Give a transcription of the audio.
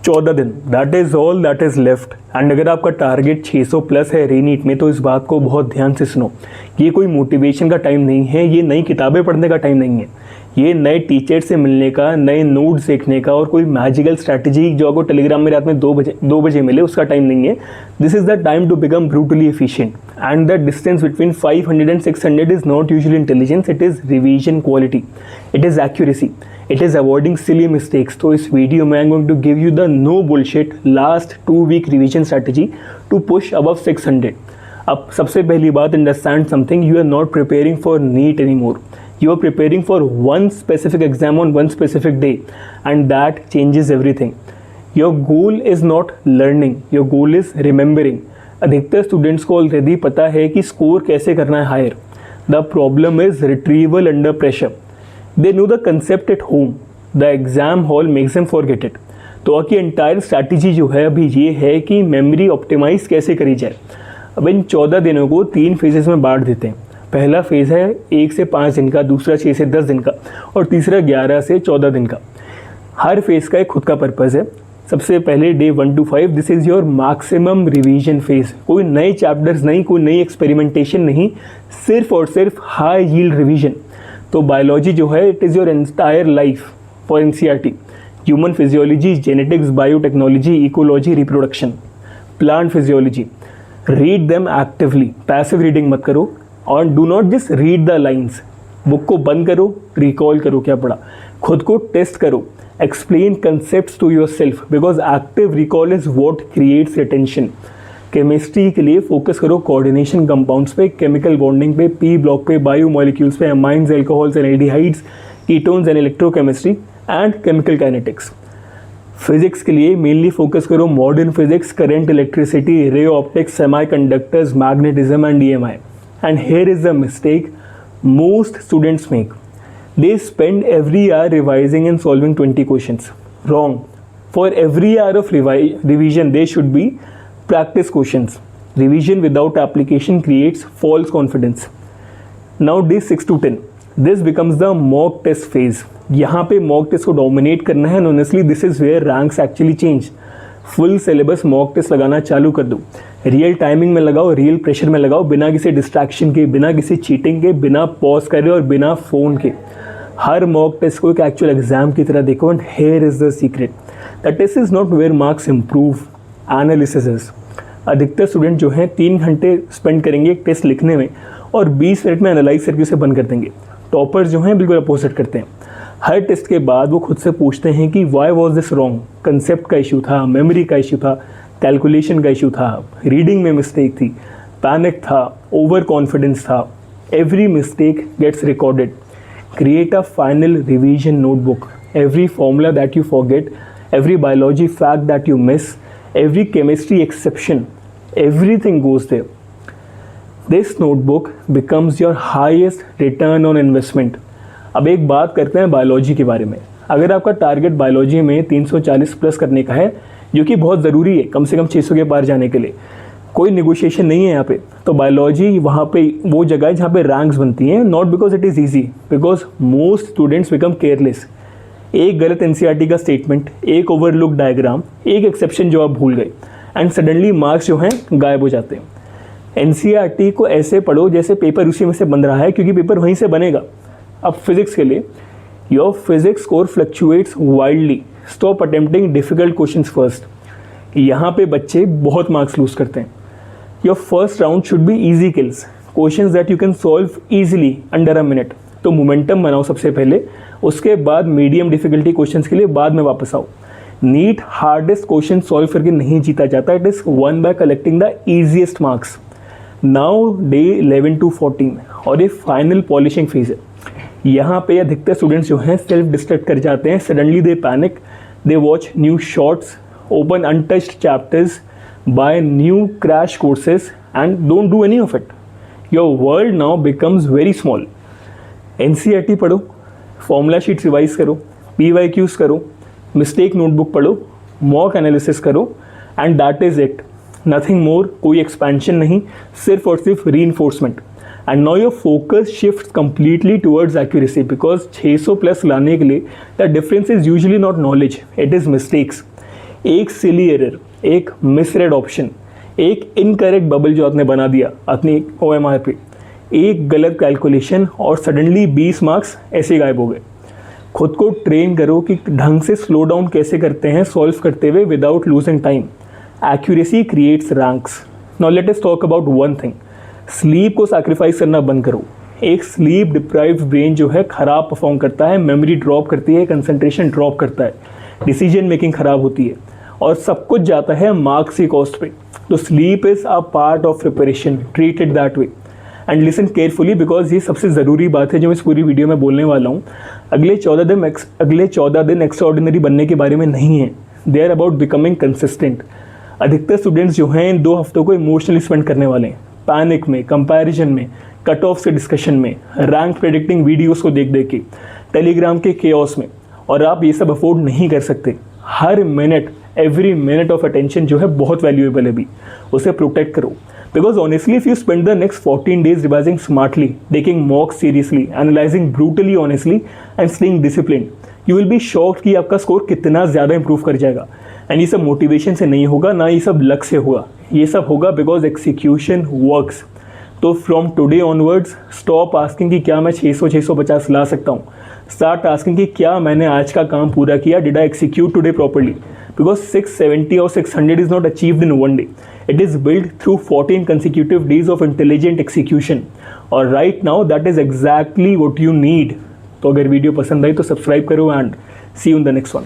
14 दिन, that is all that is left. And अगर आपका टारगेट 600 प्लस है रीनीट में, तो इस बात को बहुत ध्यान से सुनो। ये कोई मोटिवेशन का टाइम नहीं है, ये नई किताबें पढ़ने का टाइम नहीं है, ये नए टीचर से मिलने का, नए नोट्स देखने का और कोई मैजिकल स्ट्रैटेजी जो आपको टेलीग्राम में रात में 2 बजे मिले उसका टाइम नहीं है। This is the time to become brutally efficient and the distance between 500 and 600 is not usually intelligence, it is revision quality, it is accuracy, it is avoiding silly mistakes। तो इस वीडियो में I am going to give you the no bullshit last 2 week revision strategy to push above 600। अब सबसे पहली बात, understand something, you are not preparing for NEET any more, you are preparing for one specific exam on one specific day, and that changes everything। your goal is not learning, your goal is remembering। अधिकतर students को already पता है कि score कैसे करना है higher, the problem is retrieval under pressure. They know the concept at home, the exam hall makes them forget it. तो आपकी एंटायर स्ट्रैटेजी जो है अभी ये है कि मेमोरी ऑप्टिमाइज कैसे करी जाए। अब इन 14 दिनों को 3 फेजेस में बांट देते हैं। पहला फेज़ है 1 से 5 दिन का, दूसरा 6 से 10 दिन का और तीसरा 11 से 14 दिन का। हर फेज़ का एक खुद का पर्पज़ है। सबसे पहले day 1 to 5 this is your maximum revision phase. कोई नए चैप्टर्स नहीं, कोई नई एक्सपेरिमेंटेशन नहीं, सिर्फ और सिर्फ हाई यील्ड रिवीजन। तो बायोलॉजी जो है it is your entire life for NCERT। Human physiology, genetics, biotechnology, ecology, reproduction, plant physiology, read them actively, passive reading मत करो और do not just read the lines. Book को बंद करो, recall करो क्या पढ़ा, खुद को टेस्ट करो, explain concepts to yourself, because active recall is what creates retention. Chemistry के लिए फोकस करो कोऑर्डिनेशन कंपाउंड्स पे, केमिकल बॉन्डिंग पे, पी ब्लॉक पे, बायो मॉलिक्यूल्स पे, amines, alcohols and aldehydes, ketones and electrochemistry and chemical kinetics. Physics के लिए mainly focus करो modern physics, current electricity, ray optics, semiconductors, magnetism and EMI। And here is the mistake most students make. They spend every hour revising and solving 20 questions. Wrong. For every hour of revision, there should be practice questions. Revision without application creates false confidence. Now day 6 to 10. This becomes the mock test phase. यहाँ पे mock test को dominate करना है and honestly this is where ranks actually change. Full syllabus mock test लगाना चालू कर दो, real timing में लगाओ, रियल प्रेशर में लगाओ, बिना किसी डिस्ट्रैक्शन के, बिना किसी चीटिंग के, बिना पॉज करे और बिना फ़ोन के। हर मॉक टेस्ट को एक एक्चुअल एग्जाम की तरह देखो। And here is the secret, the test is not where marks improve, analysis is. अधिकतर स्टूडेंट जो हैं 3 घंटे स्पेंड करेंगे एक टेस्ट लिखने में और 20 मिनट में एनालाइज करके उसे बंद कर देंगे। टॉपर्स जो हैं बिल्कुल अपोजिट करते हैं। हर टेस्ट के बाद वो खुद से पूछते हैं कि why was this wrong, concept का इशू था, मेमोरी का इशू था, कैलकुलेशन का इशू था, रीडिंग में मिस्टेक थी, पैनिक था, ओवर कॉन्फिडेंस था। Every mistake gets recorded. Create a final revision notebook. Every formula that you forget, every biology fact that you miss, every chemistry exception, everything goes there. This notebook becomes your highest return on investment. अब एक बात करते हैं biology के बारे में। अगर आपका टारगेट बायोलॉजी में 340 प्लस करने का है, जो कि बहुत ज़रूरी है कम से कम 600 के पार जाने के लिए, कोई निगोशिएशन नहीं है यहाँ पे, तो बायोलॉजी वहाँ पे वो जगह है जहाँ पे रैंक्स बनती हैं। Not because it is easy, because most students become careless. एक गलत NCERT का स्टेटमेंट, एक ओवरलुक डायग्राम, एक एक्सेप्शन जो आप भूल गए एंड सडनली मार्क्स जो हैं गायब हो जाते हैं। NCERT को ऐसे पढ़ो जैसे पेपर उसी में से बन रहा है, क्योंकि पेपर वहीं से बनेगा। अब फिजिक्स के लिए, your physics score fluctuates wildly, stop attempting difficult questions first. यहाँ पे बच्चे बहुत मार्क्स लूज करते हैं। Your first round should be easy kills, questions that you can solve easily under a minute. तो मोमेंटम बनाओ सबसे पहले, उसके बाद मीडियम डिफिकल्टी क्वेश्चंस के लिए बाद में वापस आओ। नीट हार्डेस्ट क्वेश्चन सॉल्व करके नहीं जीता जाता, it is one by collecting the easiest marks. Now day 11 to 14 और ये फाइनल पॉलिशिंग फेज है। यहाँ पे अधिकतर स्टूडेंट्स जो हैं सेल्फ डिस्ट्रैक्ट कर जाते हैं। Suddenly they panic, they watch new shorts, open untouched chapters, buy new crash courses and don't do any of it. Your world now becomes very small. NCERT पढ़ो, फॉर्मूला शीट्स रिवाइज करो, PYQs करो, mistake notebook पढ़ो, mock analysis करो and that is it, nothing more. कोई expansion नहीं, सिर्फ और सिर्फ reinforcement. And now your focus shift completely towards accuracy, because 600 plus लाने के लिए the difference is usually not knowledge, it is mistakes. एक सिली एरर, एक मिसरेड ऑप्शन, एक इनकरेक्ट बबल जो आपने बना दिया अपनी OMR पे, एक गलत कैलकुलेशन और सडनली 20 मार्क्स ऐसे गायब हो गए। खुद को ट्रेन करो कि ढंग से स्लो डाउन कैसे करते हैं सॉल्व करते हुए without losing time. Accuracy creates ranks. Now let us talk about one thing, sleep को सैक्रिफाइस करना बंद करो। एक स्लीप डिप्राइव्ड ब्रेन जो है ख़राब परफॉर्म करता है, मेमोरी ड्रॉप करती है, कंसंट्रेशन ड्रॉप करता है, डिसीजन मेकिंग ख़राब होती है और सब कुछ जाता है मार्क्स की कॉस्ट पे। तो sleep is a part of preparation, treat it that way and listen carefully because ये सबसे ज़रूरी बात है जो मैं इस पूरी वीडियो में बोलने वाला हूँ। अगले 14 दिन एक्स्ट्राऑर्डिनरी बनने के बारे में नहीं है, they are about becoming consistent. अधिकतर स्टूडेंट्स जो हैं इन 2 हफ्तों को इमोशनली स्पेंड करने वाले हैं, पैनिक में, कंपैरिजन में, कट ऑफ से डिस्कशन में, रैंक प्रेडिक्टिंग वीडियोस को देख देख के, टेलीग्राम के केओस में, और आप ये सब अफोर्ड नहीं कर सकते। हर minute, every minute of attention जो है बहुत वैल्यूएबल है, भी उसे प्रोटेक्ट करो। Because honestly if you spend the next 14 days revising smartly, taking mock seriously, analysing brutally honestly and staying discipline, you will be shocked कि आपका स्कोर कितना ज़्यादा इंप्रूव कर जाएगा। एंड ये सब मोटिवेशन से नहीं होगा, ना ये सब लक से होगा, ये सब होगा बिकॉज एक्सिक्यूशन वर्क्स। तो from today onwards stop asking कि क्या मैं 600-650 ला सकता हूँ, स्टार्ट आस्किंग कि क्या मैंने आज का काम पूरा किया, did I execute today properly. Because 670 और 600 is not achieved in one day, it is built through 14 consecutive days of intelligent execution और right now that is exactly what you need। तो अगर वीडियो पसंद आई तो सब्सक्राइब करो and see you in the next one.